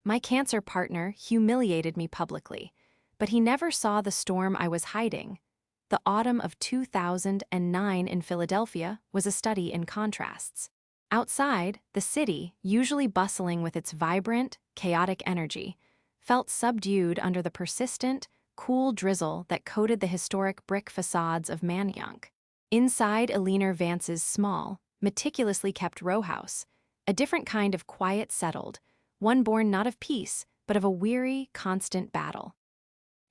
My cancer partner humiliated me publicly, but he never saw the storm I was hiding. The autumn of 2009 in Philadelphia was a study in contrasts. Outside, the city, usually bustling with its vibrant, chaotic energy, felt subdued under the persistent, cool drizzle that coated the historic brick facades of Manayunk. Inside Eleanor Vance's small, meticulously kept row house, a different kind of quiet settled, one born not of peace, but of a weary, constant battle.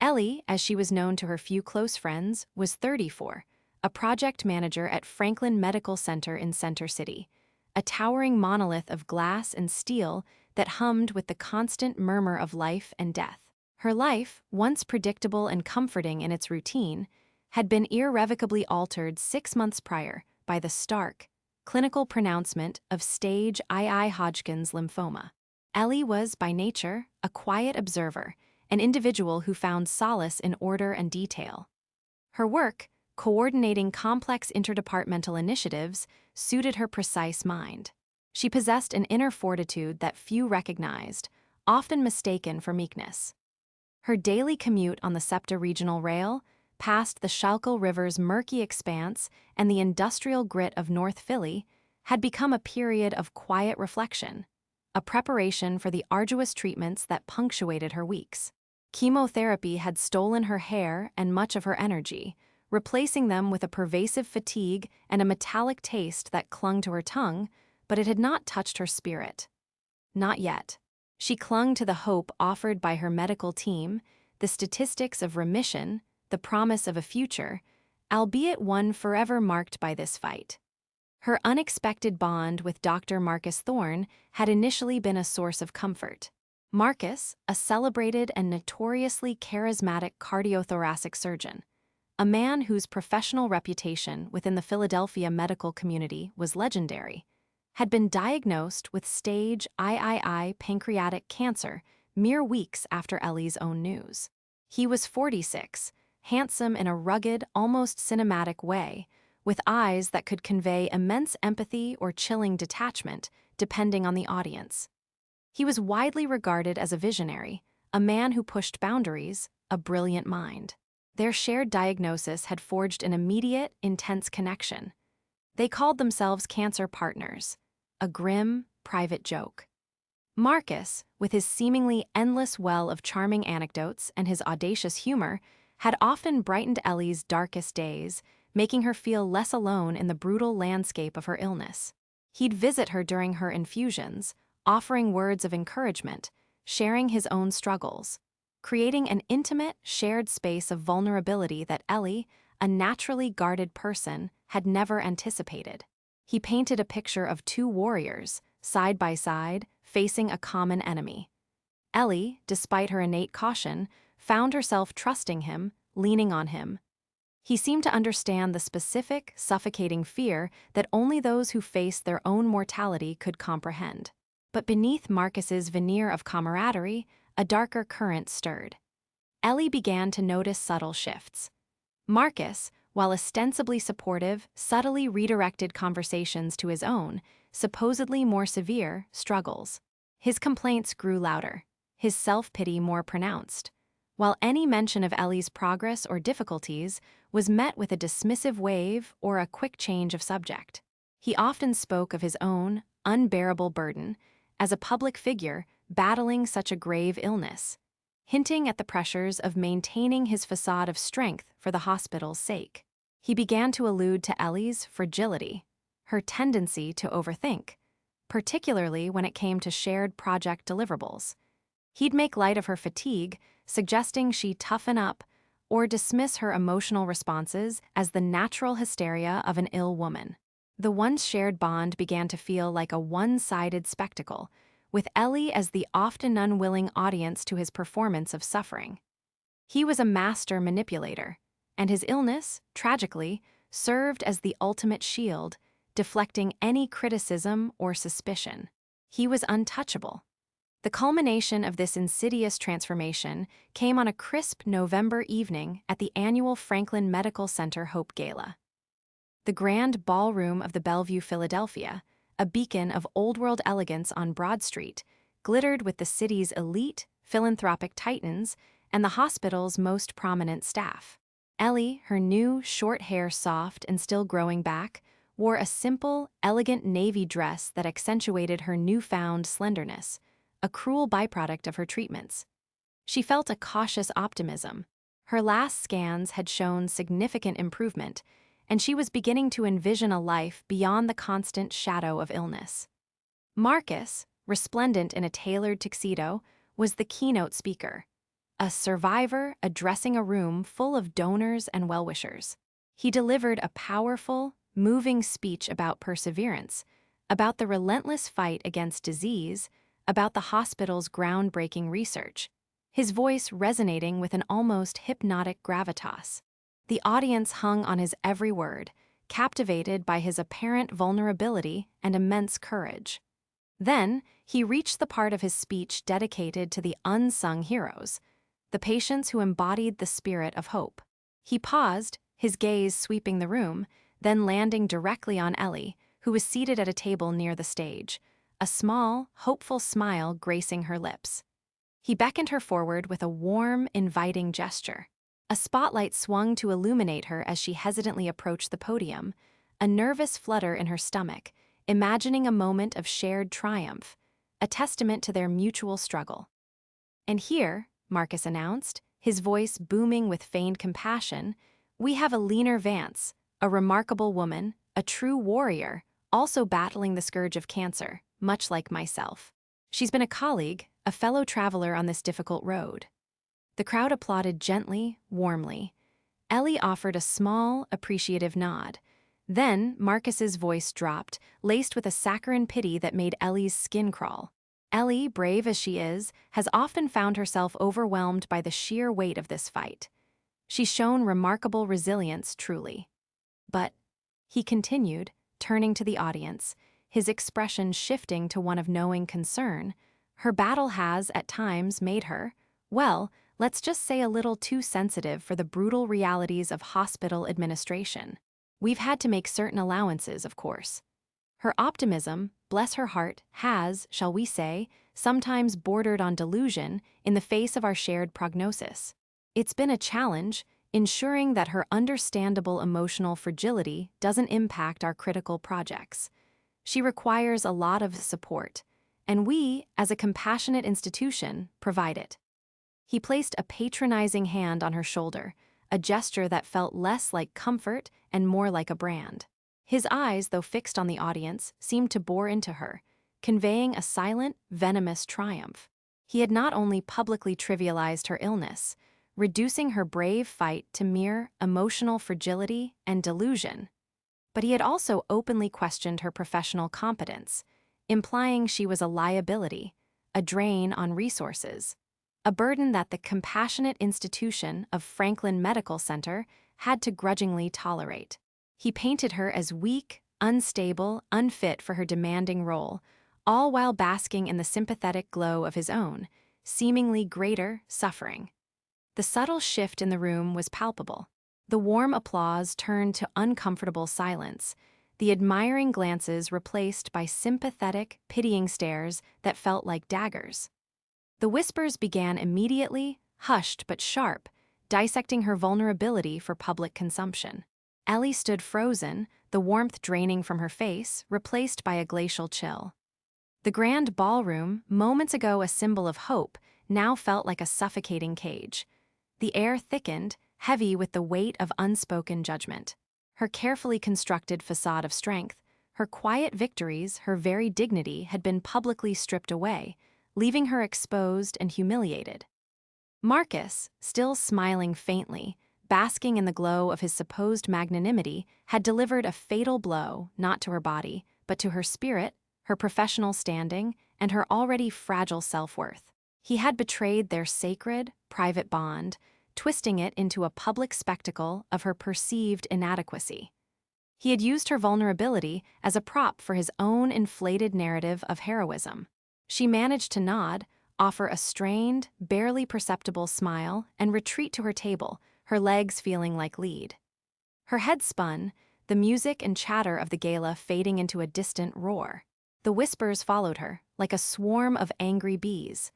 Ellie, as she was known to her few close friends, was 34, a project manager at Franklin Medical Center in Center City, a towering monolith of glass and steel that hummed with the constant murmur of life and death. Her life, once predictable and comforting in its routine, had been irrevocably altered 6 months prior by the stark, clinical pronouncement of stage II Hodgkin's lymphoma. Ellie was, by nature, a quiet observer, an individual who found solace in order and detail. Her work, coordinating complex interdepartmental initiatives, suited her precise mind. She possessed an inner fortitude that few recognized, often mistaken for meekness. Her daily commute on the SEPTA regional rail, past the Schuylkill River's murky expanse and the industrial grit of North Philly, had become a period of quiet reflection, a preparation for the arduous treatments that punctuated her weeks. Chemotherapy had stolen her hair and much of her energy, replacing them with a pervasive fatigue and a metallic taste that clung to her tongue, but it had not touched her spirit. Not yet. She clung to the hope offered by her medical team, the statistics of remission, the promise of a future, albeit one forever marked by this fight. Her unexpected bond with Dr. Marcus Thorne had initially been a source of comfort. Marcus, a celebrated and notoriously charismatic cardiothoracic surgeon, a man whose professional reputation within the Philadelphia medical community was legendary, had been diagnosed with stage III pancreatic cancer mere weeks after Ellie's own news. He was 46, handsome in a rugged, almost cinematic way, with eyes that could convey immense empathy or chilling detachment, depending on the audience. He was widely regarded as a visionary, a man who pushed boundaries, a brilliant mind. Their shared diagnosis had forged an immediate, intense connection. They called themselves cancer partners, a grim, private joke. Marcus, with his seemingly endless well of charming anecdotes and his audacious humor, had often brightened Ellie's darkest days, making her feel less alone in the brutal landscape of her illness. He'd visit her during her infusions, offering words of encouragement, sharing his own struggles, creating an intimate, shared space of vulnerability that Ellie, a naturally guarded person, had never anticipated. He painted a picture of two warriors, side by side, facing a common enemy. Ellie, despite her innate caution, found herself trusting him, leaning on him. He seemed to understand the specific, suffocating fear that only those who faced their own mortality could comprehend. But beneath Marcus's veneer of camaraderie, a darker current stirred. Ellie began to notice subtle shifts. Marcus, while ostensibly supportive, subtly redirected conversations to his own, supposedly more severe, struggles. His complaints grew louder, his self-pity more pronounced, while any mention of Ellie's progress or difficulties was met with a dismissive wave or a quick change of subject. He often spoke of his own unbearable burden as a public figure battling such a grave illness, hinting at the pressures of maintaining his facade of strength for the hospital's sake. He began to allude to Ellie's fragility, her tendency to overthink, particularly when it came to shared project deliverables. He'd make light of her fatigue, suggesting she toughen up or dismiss her emotional responses as the natural hysteria of an ill woman. The once shared bond began to feel like a one-sided spectacle, with Ellie as the often unwilling audience to his performance of suffering. He was a master manipulator, and his illness, tragically, served as the ultimate shield, deflecting any criticism or suspicion. He was untouchable. The culmination of this insidious transformation came on a crisp November evening at the annual Franklin Medical Center Hope Gala. The grand ballroom of the Bellevue, Philadelphia, a beacon of old-world elegance on Broad Street, glittered with the city's elite, philanthropic titans and the hospital's most prominent staff. Ellie, her new, short hair soft and still growing back, wore a simple, elegant navy dress that accentuated her newfound slenderness, a cruel byproduct of her treatments. She felt a cautious optimism. Her last scans had shown significant improvement, and she was beginning to envision a life beyond the constant shadow of illness. Marcus, resplendent in a tailored tuxedo, was the keynote speaker, a survivor addressing a room full of donors and well-wishers. He delivered a powerful, moving speech about perseverance, about the relentless fight against disease, about the hospital's groundbreaking research, his voice resonating with an almost hypnotic gravitas. The audience hung on his every word, captivated by his apparent vulnerability and immense courage. Then, he reached the part of his speech dedicated to the unsung heroes, the patients who embodied the spirit of hope. He paused, his gaze sweeping the room, then landing directly on Ellie, who was seated at a table near the stage, a small, hopeful smile gracing her lips. He beckoned her forward with a warm, inviting gesture. A spotlight swung to illuminate her as she hesitantly approached the podium, a nervous flutter in her stomach, imagining a moment of shared triumph, a testament to their mutual struggle. "And here," Marcus announced, his voice booming with feigned compassion, "we have Eleanor Vance, a remarkable woman, a true warrior, also battling the scourge of cancer, much like myself. She's been a colleague, a fellow traveler on this difficult road." The crowd applauded gently, warmly. Ellie offered a small, appreciative nod. Then Marcus's voice dropped, laced with a saccharine pity that made Ellie's skin crawl. Ellie, brave as she is, has often found herself overwhelmed by the sheer weight of this fight. She's shown remarkable resilience, truly. "But," he continued, turning to the audience, his expression shifting to one of knowing concern, "her battle has, at times, made her, well, let's just say a little too sensitive for the brutal realities of hospital administration. We've had to make certain allowances, of course. Her optimism, bless her heart, has, shall we say, sometimes bordered on delusion in the face of our shared prognosis. It's been a challenge, ensuring that her understandable emotional fragility doesn't impact our critical projects. She requires a lot of support, and we, as a compassionate institution, provide it." He placed a patronizing hand on her shoulder, a gesture that felt less like comfort and more like a brand. His eyes, though fixed on the audience, seemed to bore into her, conveying a silent, venomous triumph. He had not only publicly trivialized her illness, reducing her brave fight to mere emotional fragility and delusion, but he had also openly questioned her professional competence, implying she was a liability, a drain on resources, a burden that the compassionate institution of Franklin Medical Center had to grudgingly tolerate. He painted her as weak, unstable, unfit for her demanding role, all while basking in the sympathetic glow of his own, seemingly greater, suffering. The subtle shift in the room was palpable. The warm applause turned to uncomfortable silence, the admiring glances replaced by sympathetic, pitying stares that felt like daggers. The whispers began immediately, hushed but sharp, dissecting her vulnerability for public consumption. Ellie stood frozen, the warmth draining from her face, replaced by a glacial chill. The grand ballroom, moments ago a symbol of hope, now felt like a suffocating cage. The air thickened, heavy with the weight of unspoken judgment. Her carefully constructed facade of strength, her quiet victories, her very dignity had been publicly stripped away, leaving her exposed and humiliated. Marcus, still smiling faintly, basking in the glow of his supposed magnanimity, had delivered a fatal blow not to her body, but to her spirit, her professional standing, and her already fragile self-worth. He had betrayed their sacred, private bond, twisting it into a public spectacle of her perceived inadequacy. He had used her vulnerability as a prop for his own inflated narrative of heroism. She managed to nod, offer a strained, barely perceptible smile, and retreat to her table, her legs feeling like lead. Her head spun, the music and chatter of the gala fading into a distant roar. The whispers followed her, like a swarm of angry bees.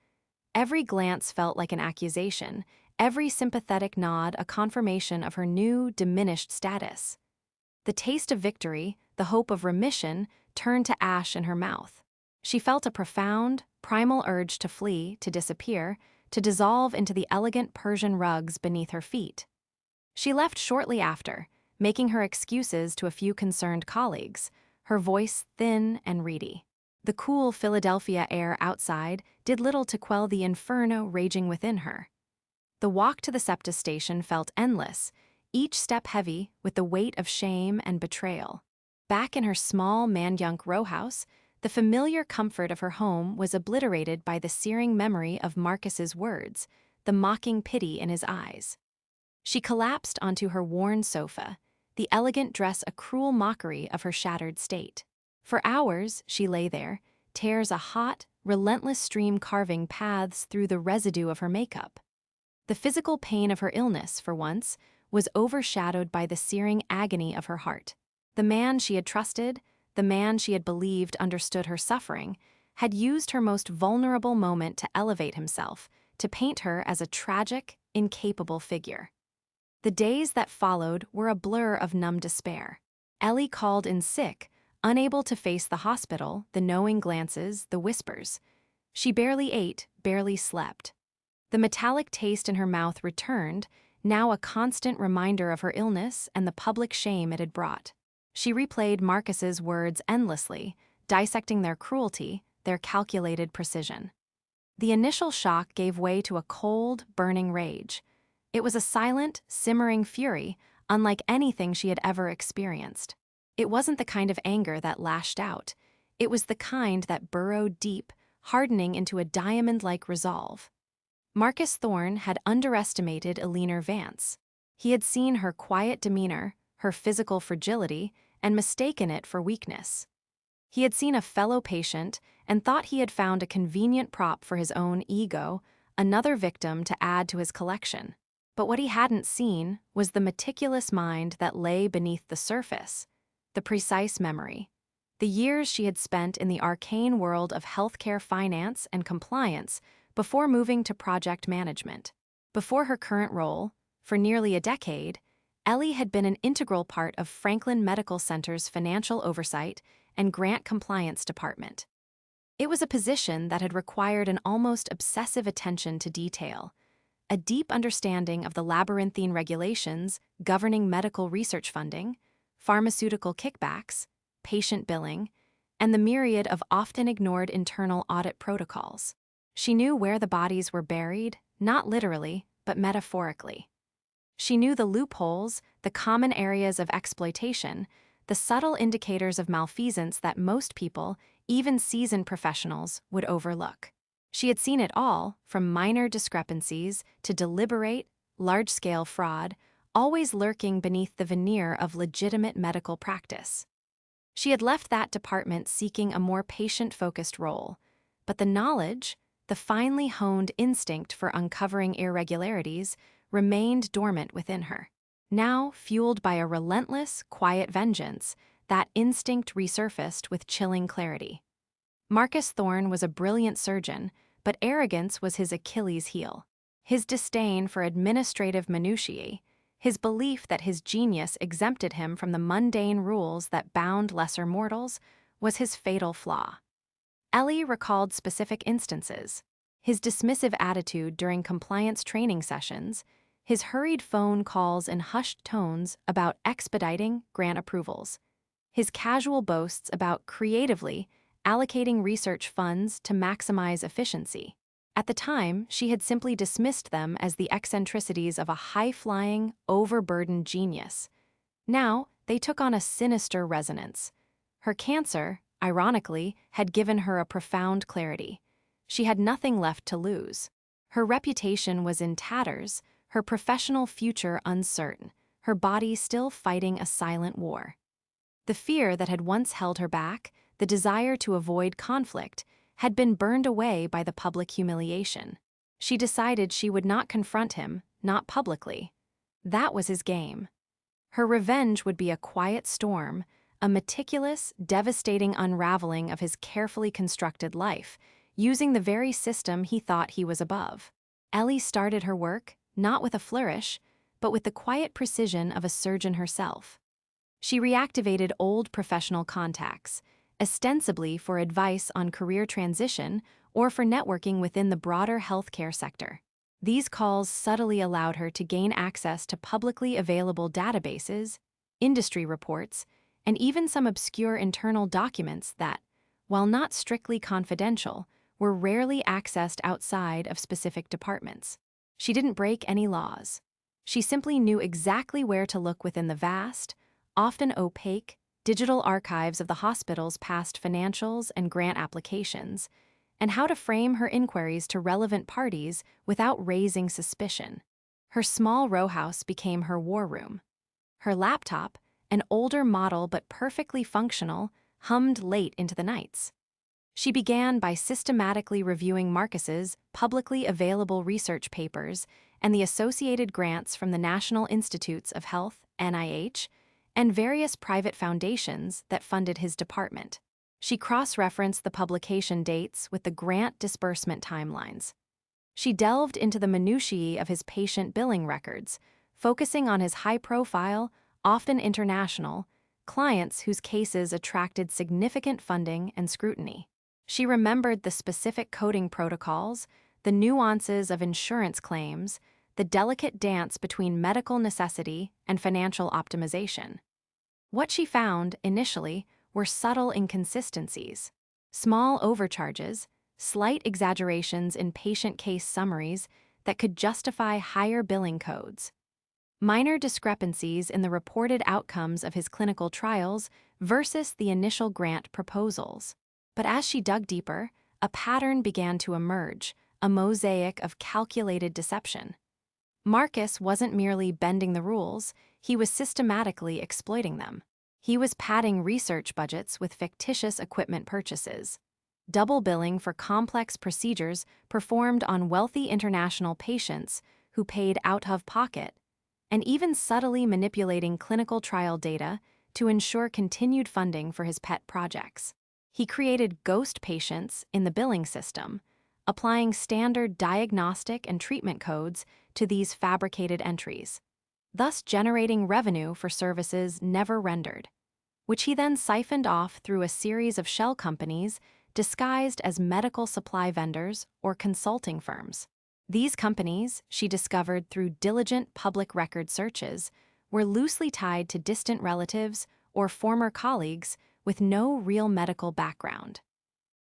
Every glance felt like an accusation, every sympathetic nod a confirmation of her new, diminished status. The taste of victory, the hope of remission, turned to ash in her mouth. She felt a profound, primal urge to flee, to disappear, to dissolve into the elegant Persian rugs beneath her feet. She left shortly after, making her excuses to a few concerned colleagues, her voice thin and reedy. The cool Philadelphia air outside did little to quell the inferno raging within her. The walk to the septis station felt endless, each step heavy with the weight of shame and betrayal. Back in her small Mandyunk row house, the familiar comfort of her home was obliterated by the searing memory of Marcus's words, the mocking pity in his eyes. She collapsed onto her worn sofa, the elegant dress a cruel mockery of her shattered state. For hours, she lay there, tears a hot, relentless stream carving paths through the residue of her makeup. The physical pain of her illness, for once, was overshadowed by the searing agony of her heart. The man she had trusted, the man she had believed understood her suffering, had used her most vulnerable moment to elevate himself, to paint her as a tragic, incapable figure. The days that followed were a blur of numb despair. Ellie called in sick, unable to face the hospital, the knowing glances, the whispers. She barely ate, barely slept. The metallic taste in her mouth returned, now a constant reminder of her illness and the public shame it had brought. She replayed Marcus's words endlessly, dissecting their cruelty, their calculated precision. The initial shock gave way to a cold, burning rage. It was a silent, simmering fury, unlike anything she had ever experienced. It wasn't the kind of anger that lashed out. It was the kind that burrowed deep, hardening into a diamond-like resolve. Marcus Thorne had underestimated Eleanor Vance. He had seen her quiet demeanor, her physical fragility, and mistaken it for weakness. He had seen a fellow patient and thought he had found a convenient prop for his own ego, another victim to add to his collection. But what he hadn't seen was the meticulous mind that lay beneath the surface, the precise memory, the years she had spent in the arcane world of healthcare finance and compliance before moving to project management. Before her current role, for nearly a decade, Ellie had been an integral part of Franklin Medical Center's financial oversight and grant compliance department. It was a position that had required an almost obsessive attention to detail, a deep understanding of the labyrinthine regulations governing medical research funding, pharmaceutical kickbacks, patient billing, and the myriad of often ignored internal audit protocols. She knew where the bodies were buried, not literally, but metaphorically. She knew the loopholes, the common areas of exploitation, the subtle indicators of malfeasance that most people, even seasoned professionals, would overlook. She had seen it all, from minor discrepancies to deliberate, large-scale fraud, always lurking beneath the veneer of legitimate medical practice. She had left that department seeking a more patient-focused role, but the knowledge, the finely honed instinct for uncovering irregularities, remained dormant within her. Now, fueled by a relentless, quiet vengeance, that instinct resurfaced with chilling clarity. Marcus Thorne was a brilliant surgeon, but arrogance was his Achilles heel. His disdain for administrative minutiae, his belief that his genius exempted him from the mundane rules that bound lesser mortals, was his fatal flaw. Ellie recalled specific instances: his dismissive attitude during compliance training sessions, his hurried phone calls in hushed tones about expediting grant approvals, his casual boasts about creatively allocating research funds to maximize efficiency. At the time, she had simply dismissed them as the eccentricities of a high-flying, overburdened genius. Now, they took on a sinister resonance. Her cancer, ironically, had given her a profound clarity. She had nothing left to lose. Her reputation was in tatters, her professional future uncertain, her body still fighting a silent war. The fear that had once held her back, the desire to avoid conflict, had been burned away by the public humiliation. She decided she would not confront him, not publicly. That was his game. Her revenge would be a quiet storm, a meticulous, devastating unraveling of his carefully constructed life, using the very system he thought he was above. Ellie started her work, not with a flourish, but with the quiet precision of a surgeon herself. She reactivated old professional contacts, ostensibly for advice on career transition or for networking within the broader healthcare sector. These calls subtly allowed her to gain access to publicly available databases, industry reports, and even some obscure internal documents that, while not strictly confidential, were rarely accessed outside of specific departments. She didn't break any laws. She simply knew exactly where to look within the vast, often opaque, digital archives of the hospital's past financials and grant applications, and how to frame her inquiries to relevant parties without raising suspicion. Her small row house became her war room. Her laptop, an older model but perfectly functional, hummed late into the nights. She began by systematically reviewing Marcus's publicly available research papers and the associated grants from the National Institutes of Health, NIH, and various private foundations that funded his department. She cross-referenced the publication dates with the grant disbursement timelines. She delved into the minutiae of his patient billing records, focusing on his high-profile, often international, clients whose cases attracted significant funding and scrutiny. She remembered the specific coding protocols, the nuances of insurance claims, the delicate dance between medical necessity and financial optimization. What she found, initially, were subtle inconsistencies, small overcharges, slight exaggerations in patient case summaries that could justify higher billing codes, minor discrepancies in the reported outcomes of his clinical trials versus the initial grant proposals. But as she dug deeper, a pattern began to emerge, a mosaic of calculated deception. Marcus wasn't merely bending the rules, he was systematically exploiting them. He was padding research budgets with fictitious equipment purchases, double billing for complex procedures performed on wealthy international patients who paid out of pocket, and even subtly manipulating clinical trial data to ensure continued funding for his pet projects. He created ghost patients in the billing system, applying standard diagnostic and treatment codes to these fabricated entries, thus generating revenue for services never rendered, which he then siphoned off through a series of shell companies disguised as medical supply vendors or consulting firms. These companies, she discovered through diligent public record searches, were loosely tied to distant relatives or former colleagues with no real medical background.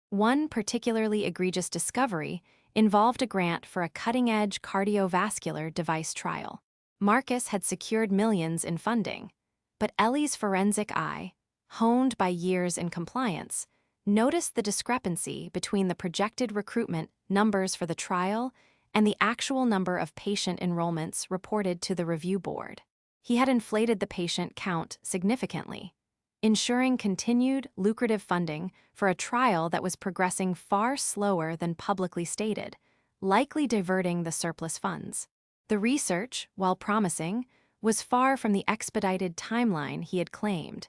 One particularly egregious discovery involved a grant for a cutting-edge cardiovascular device trial. Marcus had secured millions in funding, but Ellie's forensic eye, honed by years in compliance, noticed the discrepancy between the projected recruitment numbers for the trial and the actual number of patient enrollments reported to the review board. He had inflated the patient count significantly, ensuring continued, lucrative funding for a trial that was progressing far slower than publicly stated, likely diverting the surplus funds. The research, while promising, was far from the expedited timeline he had claimed,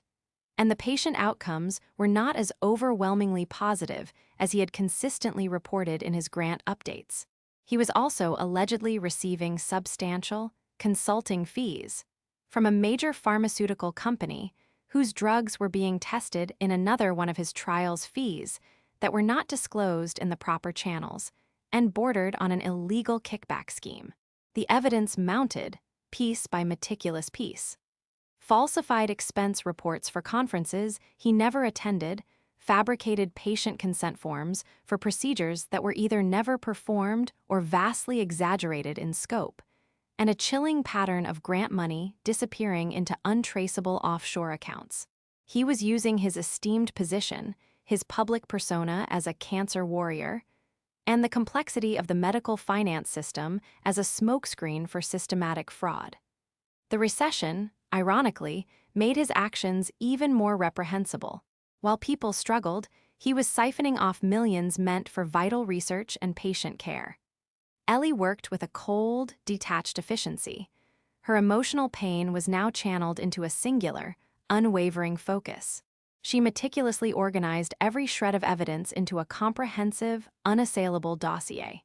and the patient outcomes were not as overwhelmingly positive as he had consistently reported in his grant updates. He was also allegedly receiving substantial, consulting fees from a major pharmaceutical company whose drugs were being tested in another one of his trial's fees that were not disclosed in the proper channels and bordered on an illegal kickback scheme. The evidence mounted, piece by meticulous piece. Falsified expense reports for conferences he never attended, fabricated patient consent forms for procedures that were either never performed or vastly exaggerated in scope, and a chilling pattern of grant money disappearing into untraceable offshore accounts. He was using his esteemed position, his public persona as a cancer warrior, and the complexity of the medical finance system as a smokescreen for systematic fraud. The recession, ironically, made his actions even more reprehensible. While people struggled, he was siphoning off millions meant for vital research and patient care. Ellie worked with a cold, detached efficiency. Her emotional pain was now channeled into a singular, unwavering focus. She meticulously organized every shred of evidence into a comprehensive, unassailable dossier.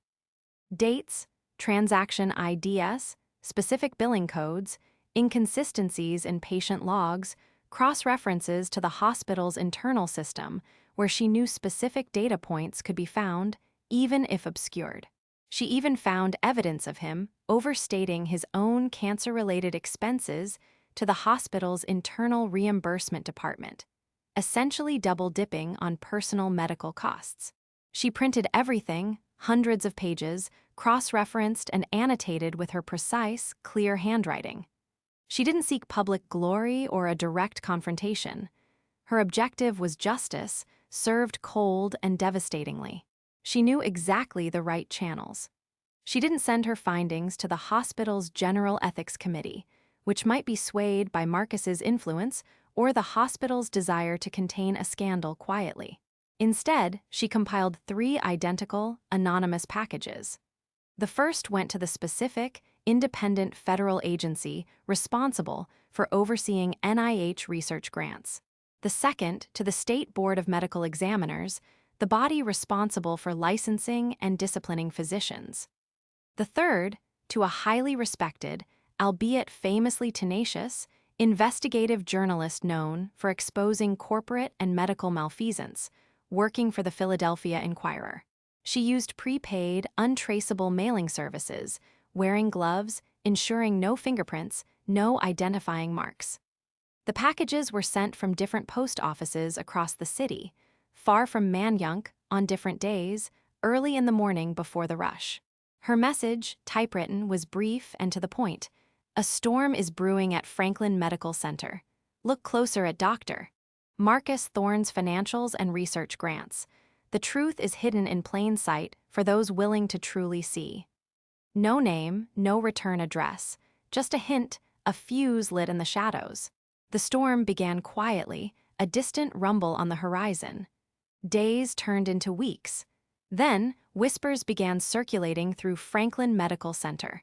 Dates, transaction IDs, specific billing codes, inconsistencies in patient logs, cross-references to the hospital's internal system, where she knew specific data points could be found, even if obscured. She even found evidence of him overstating his own cancer-related expenses to the hospital's internal reimbursement department, essentially double-dipping on personal medical costs. She printed everything, hundreds of pages, cross-referenced and annotated with her precise, clear handwriting. She didn't seek public glory or a direct confrontation. Her objective was justice, served cold and devastatingly. She knew exactly the right channels. She didn't send her findings to the hospital's General Ethics Committee, which might be swayed by Marcus's influence or the hospital's desire to contain a scandal quietly. Instead, she compiled 3 identical, anonymous packages. The first went to the specific, independent federal agency responsible for overseeing NIH research grants. The second to the State Board of Medical Examiners, the body responsible for licensing and disciplining physicians. The third to a highly respected, albeit famously tenacious, investigative journalist known for exposing corporate and medical malfeasance, working for the Philadelphia Inquirer. She used prepaid, untraceable mailing services, wearing gloves, ensuring no fingerprints, no identifying marks. The packages were sent from different post offices across the city, far from Manayunk, on different days, early in the morning before the rush. Her message, typewritten, was brief and to the point. A storm is brewing at Franklin Medical Center. Look closer at Dr. Marcus Thorne's financials and research grants. The truth is hidden in plain sight for those willing to truly see. No name, no return address, just a hint, a fuse lit in the shadows. The storm began quietly, a distant rumble on the horizon. Days turned into weeks. Then, whispers began circulating through Franklin Medical Center.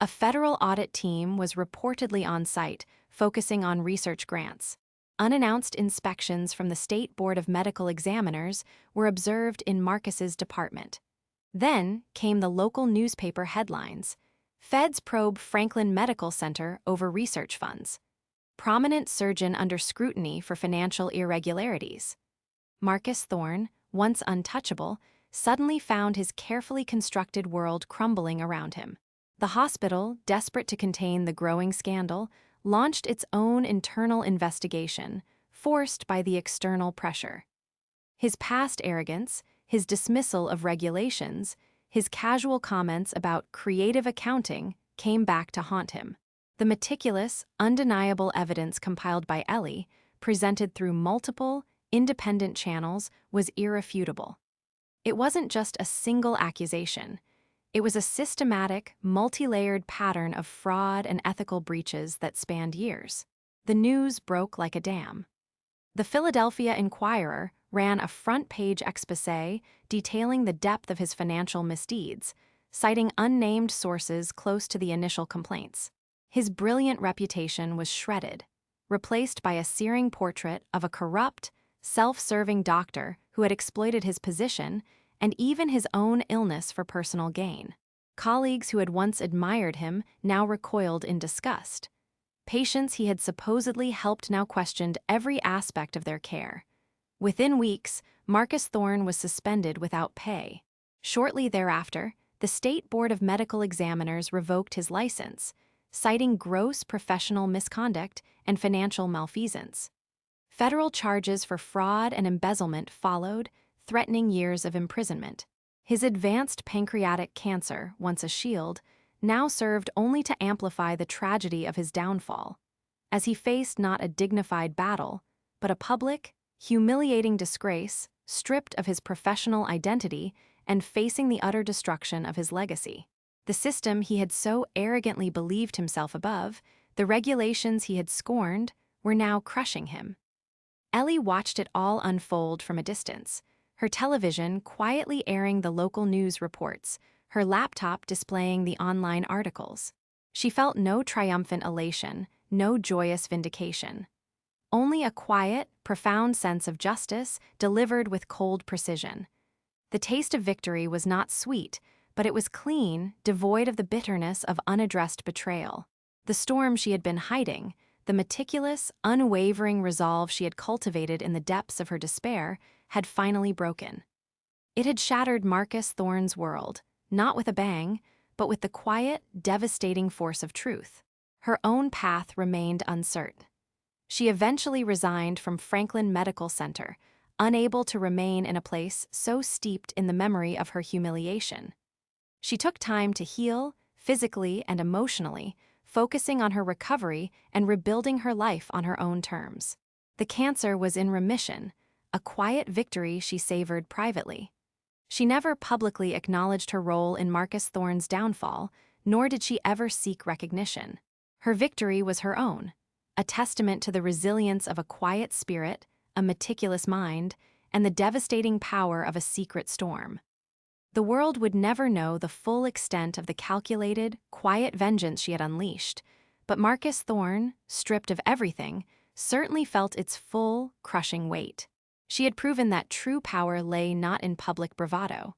A federal audit team was reportedly on site, focusing on research grants. Unannounced inspections from the State Board of Medical Examiners were observed in Marcus's department. Then came the local newspaper headlines. Feds probe Franklin Medical Center over research funds. Prominent surgeon under scrutiny for financial irregularities. Marcus Thorne, once untouchable, suddenly found his carefully constructed world crumbling around him. The hospital, desperate to contain the growing scandal, launched its own internal investigation, forced by the external pressure. His past arrogance, his dismissal of regulations, his casual comments about creative accounting came back to haunt him. The meticulous, undeniable evidence compiled by Ellie, presented through multiple, independent channels, was irrefutable. It wasn't just a single accusation. It was a systematic, multi-layered pattern of fraud and ethical breaches that spanned years. The news broke like a dam. The Philadelphia Inquirer ran a front-page exposé detailing the depth of his financial misdeeds, citing unnamed sources close to the initial complaints. His brilliant reputation was shredded, replaced by a searing portrait of a corrupt, self-serving doctor who had exploited his position and even his own illness for personal gain. Colleagues who had once admired him now recoiled in disgust. Patients he had supposedly helped now questioned every aspect of their care. Within weeks, Marcus Thorne was suspended without pay. Shortly thereafter, the State Board of Medical Examiners revoked his license, citing gross professional misconduct and financial malfeasance. Federal charges for fraud and embezzlement followed, threatening years of imprisonment. His advanced pancreatic cancer, once a shield, now served only to amplify the tragedy of his downfall, as he faced not a dignified battle, but a public, humiliating disgrace, stripped of his professional identity and facing the utter destruction of his legacy. The system he had so arrogantly believed himself above, the regulations he had scorned, were now crushing him. Ellie watched it all unfold from a distance, her television quietly airing the local news reports, her laptop displaying the online articles. She felt no triumphant elation, no joyous vindication. only a quiet, profound sense of justice delivered with cold precision. The taste of victory was not sweet, but it was clean, devoid of the bitterness of unaddressed betrayal. The storm she had been hiding, the meticulous, unwavering resolve she had cultivated in the depths of her despair, had finally broken. It had shattered Marcus Thorne's world, not with a bang, but with the quiet, devastating force of truth. Her own path remained uncertain. She eventually resigned from Franklin Medical Center, unable to remain in a place so steeped in the memory of her humiliation. She took time to heal, physically and emotionally, focusing on her recovery and rebuilding her life on her own terms. The cancer was in remission, a quiet victory she savored privately. She never publicly acknowledged her role in Marcus Thorne's downfall, nor did she ever seek recognition. Her victory was her own, a testament to the resilience of a quiet spirit, a meticulous mind, and the devastating power of a secret storm. The world would never know the full extent of the calculated, quiet vengeance she had unleashed, but Marcus Thorne, stripped of everything, certainly felt its full, crushing weight. She had proven that true power lay not in public bravado,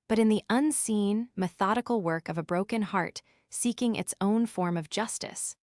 but in the unseen, methodical work of a broken heart seeking its own form of justice.